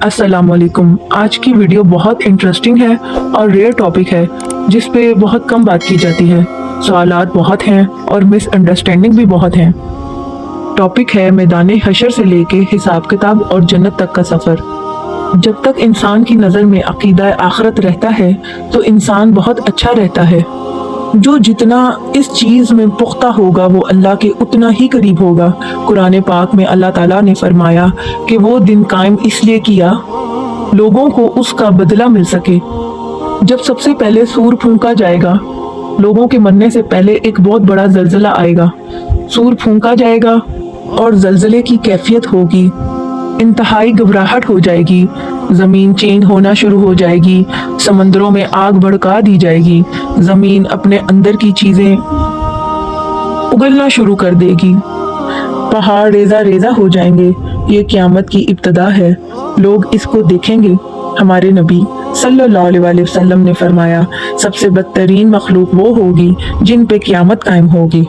अस्सलामुअलैकुम। आज की वीडियो बहुत इंटरेस्टिंग है और रेयर टॉपिक है जिस पे बहुत कम बात की जाती है। सवालात बहुत हैं और मिसअंडरस्टैंडिंग भी बहुत हैं। टॉपिक है मैदान हशर से लेके हिसाब किताब और जन्नत तक का सफ़र। जब तक इंसान की नज़र में अकीदा आखिरत रहता है तो इंसान बहुत अच्छा रहता है। जो जितना इस चीज़ में पुख्ता होगा वो अल्लाह के उतना ही करीब होगा। कुरान पाक में अल्लाह ताला ने फरमाया कि वो दिन कायम इसलिए किया लोगों को उसका बदला मिल सके। जब सबसे पहले सूर फूंका जाएगा, लोगों के मरने से पहले एक बहुत बड़ा जल्जला आएगा। सूर फूंका जाएगा और जल्जले की कैफियत होगी, इंतहाई घबराहट हो जाएगी, ज़मीन चेंज होना शुरू हो जाएगी, समंदरों में आग भड़का दी जाएगी, ज़मीन अपने अंदर की चीज़ें उगलना शुरू कर देगी, पहाड़ रेजा रेजा हो जाएंगे। ये क़यामत की इब्तिदा है, लोग इसको देखेंगे। हमारे नबी सल्लल्लाहु अलैहि वसल्लम ने फरमाया, सबसे बदतरीन मखलूक वो होगी जिन पे क़यामत कायम होगी।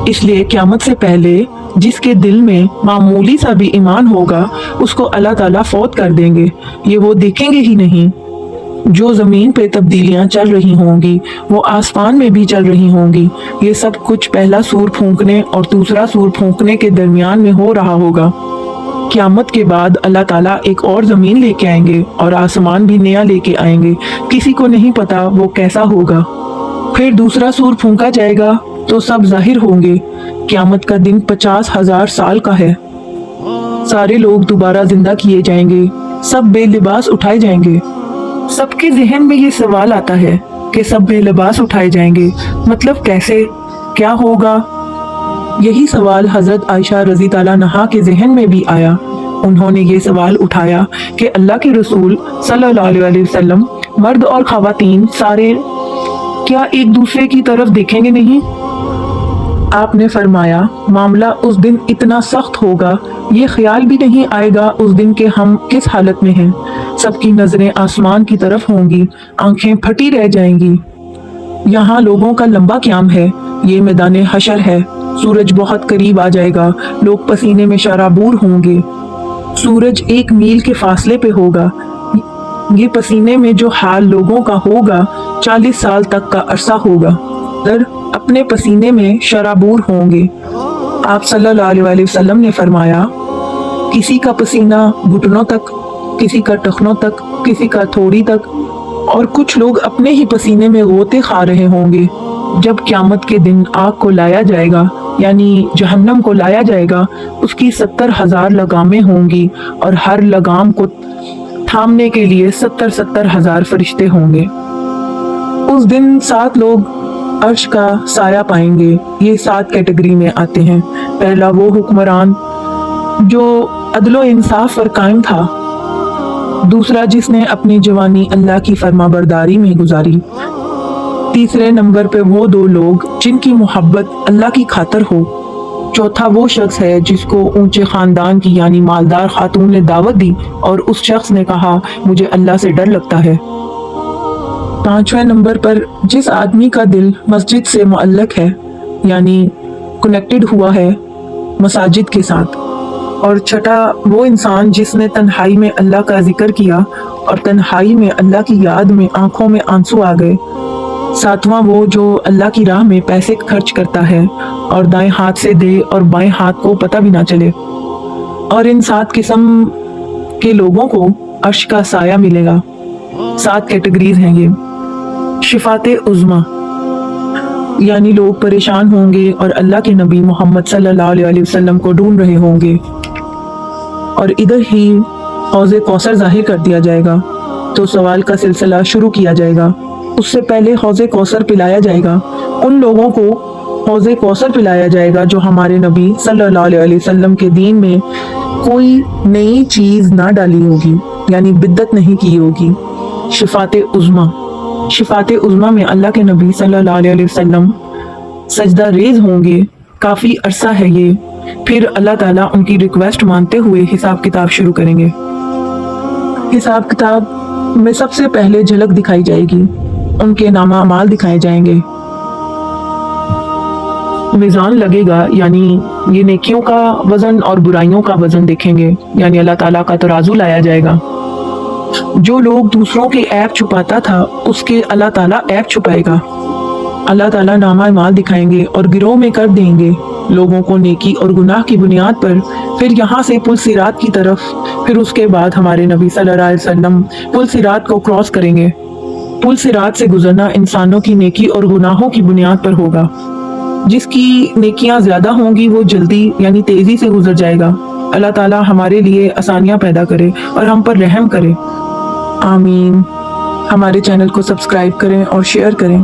इसलिए क़यामत से पहले जिसके दिल में मामूली सा भी ईमान होगा उसको अल्लाह ताला फौत कर देंगे। ये वो देखेंगे ही नहीं। जो ज़मीन पे तब्दीलियाँ चल रही होंगी वो आसमान में भी चल रही होंगी। ये सब कुछ पहला सूर फूंकने और दूसरा सूर फूंकने के दरमियान में हो रहा होगा। क़यामत के बाद अल्लाह ताला एक और ज़मीन लेके आएंगे और आसमान भी नया लेके आएंगे। किसी को नहीं पता वो कैसा होगा। फिर दूसरा सूर फूंका जाएगा तो सब जाहिर होंगे। क़यामत का दिन 50,000 साल का है। सारे लोग दोबारा जिंदा किए जाएंगे, सब बेलिबास उठाए जाएंगे। सबके जहन में ये सवाल आता है कि सब बेलिबास उठाए जाएंगे, मतलब कैसे, क्या होगा? यही सवाल हजरत आयशा रज़ी ताला अन्हा के जहन में भी आया। उन्होंने ये सवाल उठाया कि अल्लाह के रसूल सल्लल्लाहु अलैहि वसल्लम, मर्द और ख़वातीन सारे क्या एक दूसरे की तरफ देखेंगे नहीं? आपने फरमाया, मामला उस दिन इतना सख्त होगा ये ख्याल भी नहीं आएगा उस दिन के हम किस हालत में हैं। सबकी नजरें आसमान की तरफ होंगी, आंखें फटी रह जाएंगी। यहाँ लोगों का लंबा क़याम है, ये मैदान हशर है। सूरज बहुत करीब आ जाएगा, लोग पसीने में शराबूर होंगे। सूरज 1 मील के फासले पे होगा। ये पसीने में जो हाल लोगों का होगा 40 साल तक का अरसा होगा। अपने पसीने में शराबूर होंगे। आप सल्लल्लाहु अलैहि वसल्लम ने फरमाया, किसी का पसीना घुटनों तक, किसी का टखनों तक, किसी का थोड़ी तक, और कुछ लोग अपने ही पसीने में गोते खा रहे होंगे। जब क़यामत के दिन आग को लाया जाएगा, यानी जहन्नम को लाया जाएगा, उसकी 70,000 लगामें होंगी और हर लगाम को थामने के लिए 70 हज़ार फरिश्ते होंगे। उस दिन 7 लोग अर्श का साया पाएंगे। ये 7 कैटेगरी में आते हैं। पहला वो हुक्मरान जो अदलो इंसाफ पर कायम था। दूसरा जिसने अपनी जवानी अल्लाह की फरमाबरदारी में गुजारी। तीसरे नंबर पे वो 2 लोग जिनकी मोहब्बत अल्लाह की खातर हो। चौथा वो शख्स है जिसको ऊंचे खानदान की यानी मालदार खातून ने दावत दी और उस शख्स ने कहा मुझे अल्लाह से डर लगता है। 5वें नंबर पर जिस आदमी का दिल मस्जिद से मुअल्लक है, यानी कनेक्टेड हुआ है मसाजिद के साथ। और छठा वो इंसान जिसने तन्हाई में अल्लाह का जिक्र किया और तन्हाई में अल्लाह की याद में आंखों में आंसू आ गए। 7वां वो जो अल्लाह की राह में पैसे खर्च करता है और दाएं हाथ से दे और बाएं हाथ को पता भी ना चले। और इन 7 किस्म के लोगों को अर्श का साया मिलेगा। 7 कैटेगरीज हैं ये। शिफाते उज़्मा, यानी लोग परेशान होंगे और अल्लाह के नबी मोहम्मद सल्लल्लाहु अलैहि वसल्लम को ढूंढ रहे होंगे। और इधर ही हौज़े कौसर जाहिर कर दिया जाएगा तो सवाल का सिलसिला शुरू किया जाएगा। उससे पहले हौज़े कौसर पिलाया जाएगा। उन लोगों को हौज़े कौसर पिलाया जाएगा जो हमारे नबी सल्लल्लाहु अलैहि वसल्लम के दीन में कोई नई चीज़ ना डाली होगी, यानी बिद्दत नहीं की होगी। शिफाते उज़्मा, शिफाते उज़्मा में अल्लाह के नबी सल्लल्लाहु अलैहि वसल्लम सजदा रेज होंगे। काफ़ी अरसा है ये। फिर अल्लाह ताला उनकी रिक्वेस्ट मानते हुए हिसाब किताब शुरू करेंगे। हिसाब किताब में सबसे पहले झलक दिखाई जाएगी, उनके नामा अमाल दिखाए जाएंगे। میزان لگے گا، یعنی یہ نیکیوں کا وزن اور برائیوں کا وزن دیکھیں گے، یعنی اللہ تعالیٰ کا ترازو لایا جائے گا۔ جو لوگ دوسروں کے عیب چھپاتا تھا اس کے اللہ تعالیٰ عیب چھپائے گا۔ اللہ تعالیٰ نامہ اعمال دکھائیں گے اور گروہ میں کر دیں گے لوگوں کو نیکی اور گناہ کی بنیاد پر، پھر یہاں سے پل صراط کی طرف، پھر اس کے بعد ہمارے نبی صلی اللہ علیہ وسلم پل صراط کو کراس کریں گے۔ پل صراط سے گزرنا انسانوں کی نیکی اور گناہوں کی بنیاد پر ہوگا۔ جس کی نیکیاں زیادہ ہوں گی وہ جلدی یعنی تیزی سے گزر جائے گا۔ اللہ تعالیٰ ہمارے لیے آسانیاں پیدا کرے اور ہم پر رحم کرے، آمین۔ ہمارے چینل کو سبسکرائب کریں اور شیئر کریں۔